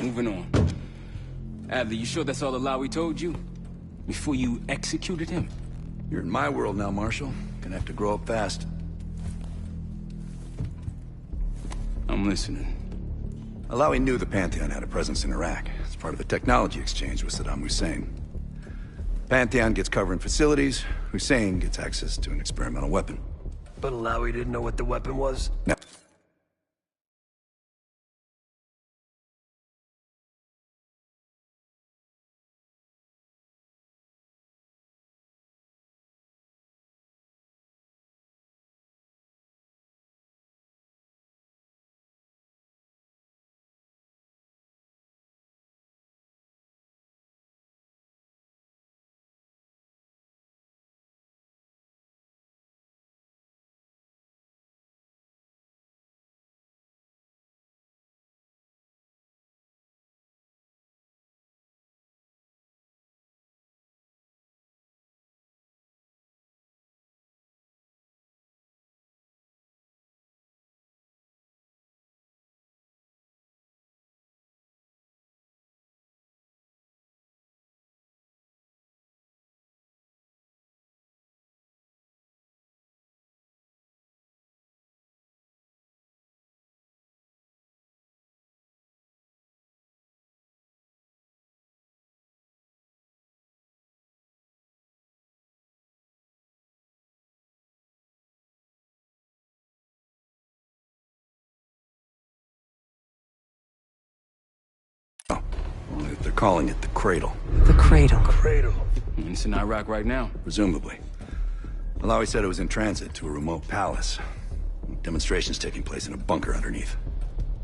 moving on. Adler, you sure that's all Alawi told you? Before you executed him? You're in my world now, Marshal. Gonna have to grow up fast. I'm listening. Alawi knew the Pantheon had a presence in Iraq. It's part of the technology exchange with Saddam Hussein. Pantheon gets cover in facilities. Hussein gets access to an experimental weapon. But Alawi didn't know what the weapon was? No. They're calling it the Cradle. The Cradle. Cradle. It's in Iraq right now. Presumably. Alawi said it was in transit to a remote palace. Demonstrations taking place in a bunker underneath.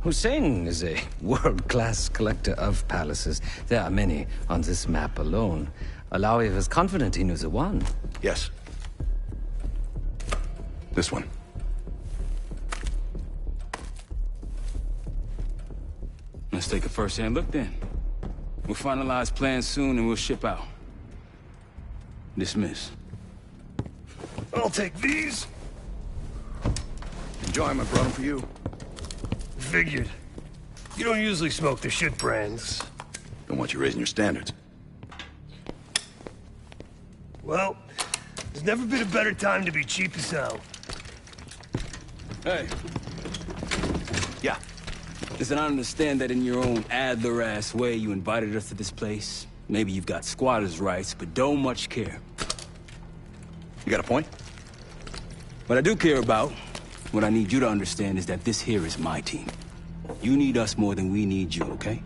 Hussein is a world-class collector of palaces. There are many on this map alone. Alawi was confident he knew the one. Yes. This one. Let's take a first-hand look then. We'll finalize plans soon and we'll ship out. Dismiss. I'll take these. Enjoy them, I brought them for you. Figured. You don't usually smoke the shit brands. Don't want you raising your standards. Well, there's never been a better time to be cheap as hell. Hey. Yeah. Listen, I understand that in your own Adler-ass way you invited us to this place. Maybe you've got squatters' rights, but don't much care. You got a point? What I do care about, what I need you to understand is that this here is my team. You need us more than we need you, okay?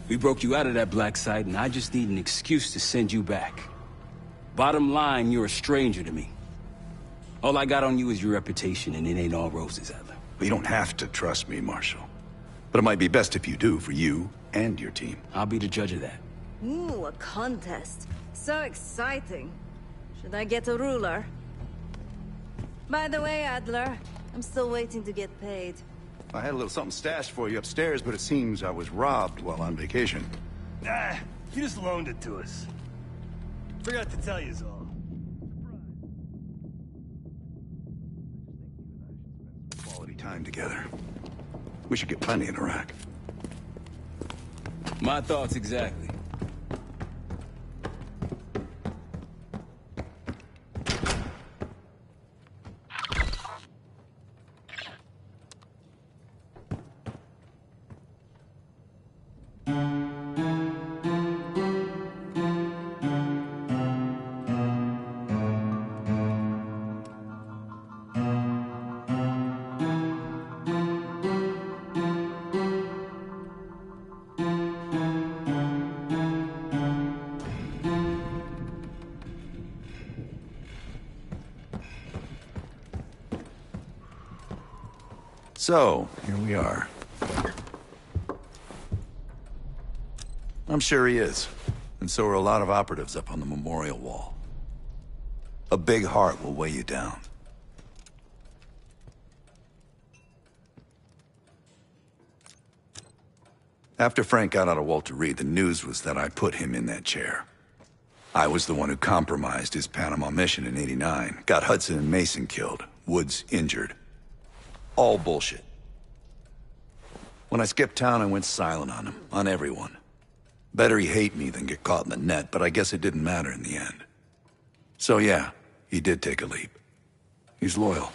We broke you out of that black site, and I just need an excuse to send you back. Bottom line, you're a stranger to me. All I got on you is your reputation, and it ain't all roses, Adler. But you don't have to trust me, Marshal. But it might be best if you do, for you and your team. I'll be the judge of that. Ooh, a contest. So exciting. Should I get a ruler? By the way, Adler, I'm still waiting to get paid. I had a little something stashed for you upstairs, but it seems I was robbed while on vacation. Nah, he just loaned it to us. Forgot to tell you all. Quality time together. We should get plenty in Iraq. My thoughts exactly. So, here we are. I'm sure he is. And so are a lot of operatives up on the memorial wall. A big heart will weigh you down. After Frank got out of Walter Reed, the news was that I put him in that chair. I was the one who compromised his Panama mission in '89, got Hudson and Mason killed, Woods injured. All bullshit. When I skipped town, I went silent on him, on everyone. Better he hate me than get caught in the net, but I guess it didn't matter in the end. So yeah, he did take a leap. He's loyal.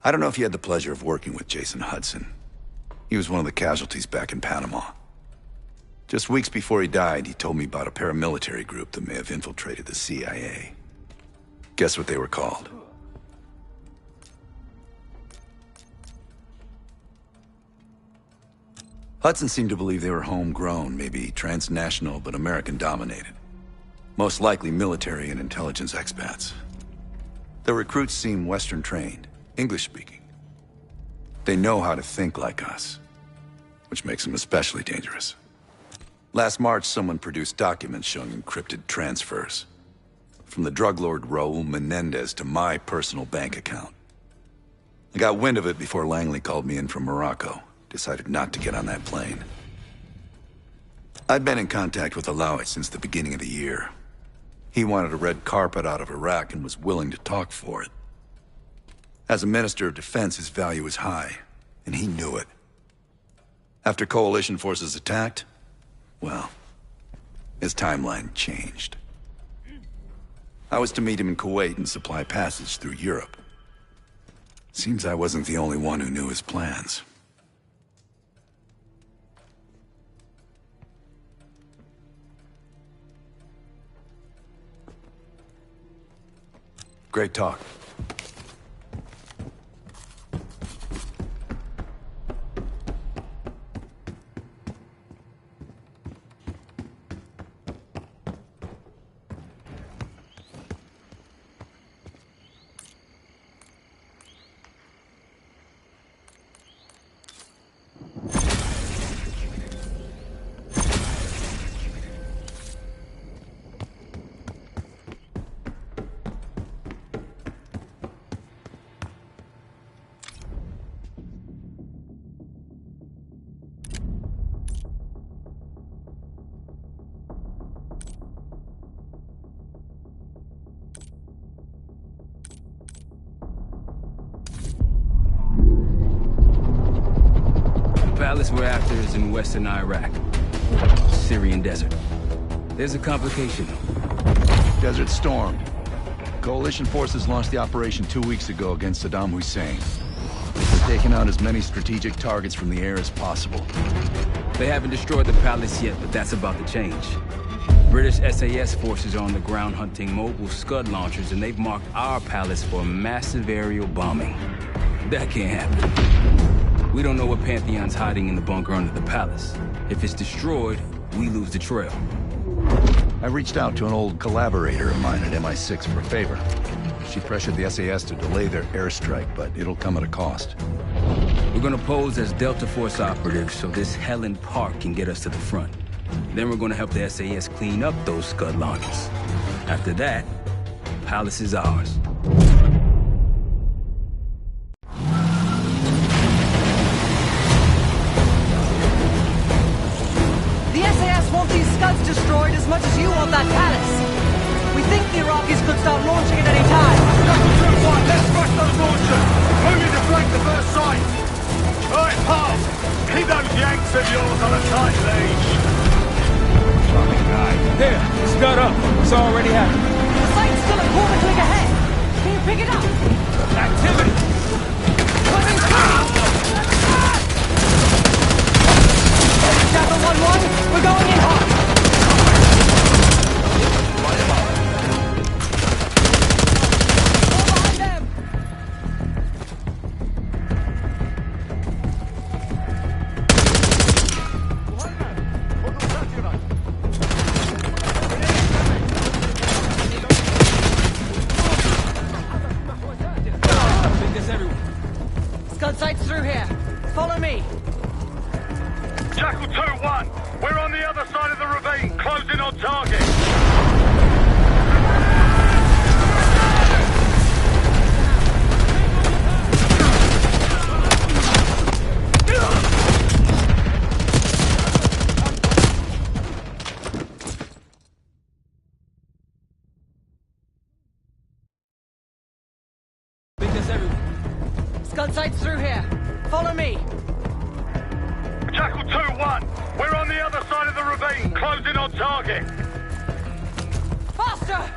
I don't know if you had the pleasure of working with Jason Hudson. He was one of the casualties back in Panama. Just weeks before he died, he told me about a paramilitary group that may have infiltrated the CIA. Guess what they were called? Hudson seemed to believe they were homegrown, maybe transnational, but American-dominated. Most likely military and intelligence expats. The recruits seem Western-trained, English-speaking. They know how to think like us, which makes them especially dangerous. Last March, someone produced documents showing encrypted transfers. From the drug lord Raul Menendez to my personal bank account. I got wind of it before Langley called me in from Morocco. Decided not to get on that plane. I'd been in contact with Alawi since the beginning of the year. He wanted a red carpet out of Iraq and was willing to talk for it. As a Minister of Defense, his value was high, and he knew it. After coalition forces attacked, well, his timeline changed. I was to meet him in Kuwait and supply passage through Europe. Seems I wasn't the only one who knew his plans. Great talk. The palace we're after is in western Iraq. Syrian desert. There's a complication. Desert Storm. Coalition forces launched the operation 2 weeks ago against Saddam Hussein. They're taking out as many strategic targets from the air as possible. They haven't destroyed the palace yet, but that's about to change. British SAS forces are on the ground hunting mobile Scud launchers, and they've marked our palace for a massive aerial bombing. That can't happen. We don't know what Pantheon's hiding in the bunker under the palace. If it's destroyed, we lose the trail. I reached out to an old collaborator of mine at MI6 for a favor. She pressured the SAS to delay their airstrike, but it'll come at a cost. We're gonna pose as Delta Force operatives so this Helen Park can get us to the front. Then we're gonna help the SAS clean up those Scud launchers. After that, palace is ours. These Scuds destroyed as much as you want that palace. We think the Iraqis could start launching at any time. Let's rush those launchers! Moving to flank the first site! Alright, pal! Keep those Yanks of yours on a tight leash! There, Scud up. It's already happening. The site's still a quarter click ahead. Can you pick it up? Activity! Coming through! Chapter 1-1, we're going in hot! All behind them! I think that's everyone. Scud sights through here. Follow me. Jackal 2-1, we're on the other side of the ravine, closing on target. Scud sights through here. Follow me. Jackal 2-1. We're on the other side of the ravine, closing on target. Faster!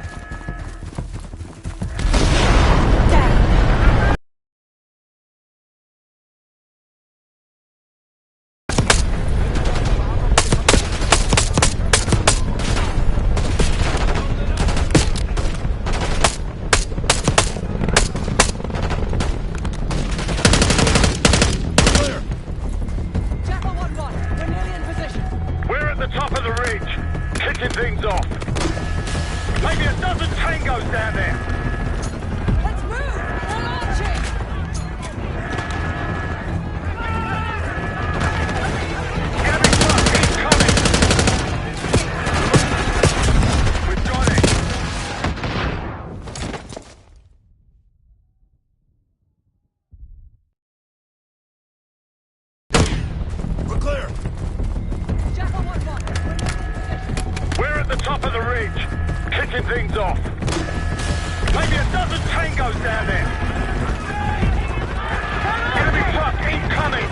Jackal 1-1. We're nearly in position. We're at the top of the ridge, kicking things off. Maybe a dozen tangos down there. Let's move! We're launching! Gabby truck incoming. We've got it. We're clear. Jackal 1-1. We're at the top of the ridge, kicking things off. Maybe a dozen tangos down there. Enemy truck incoming.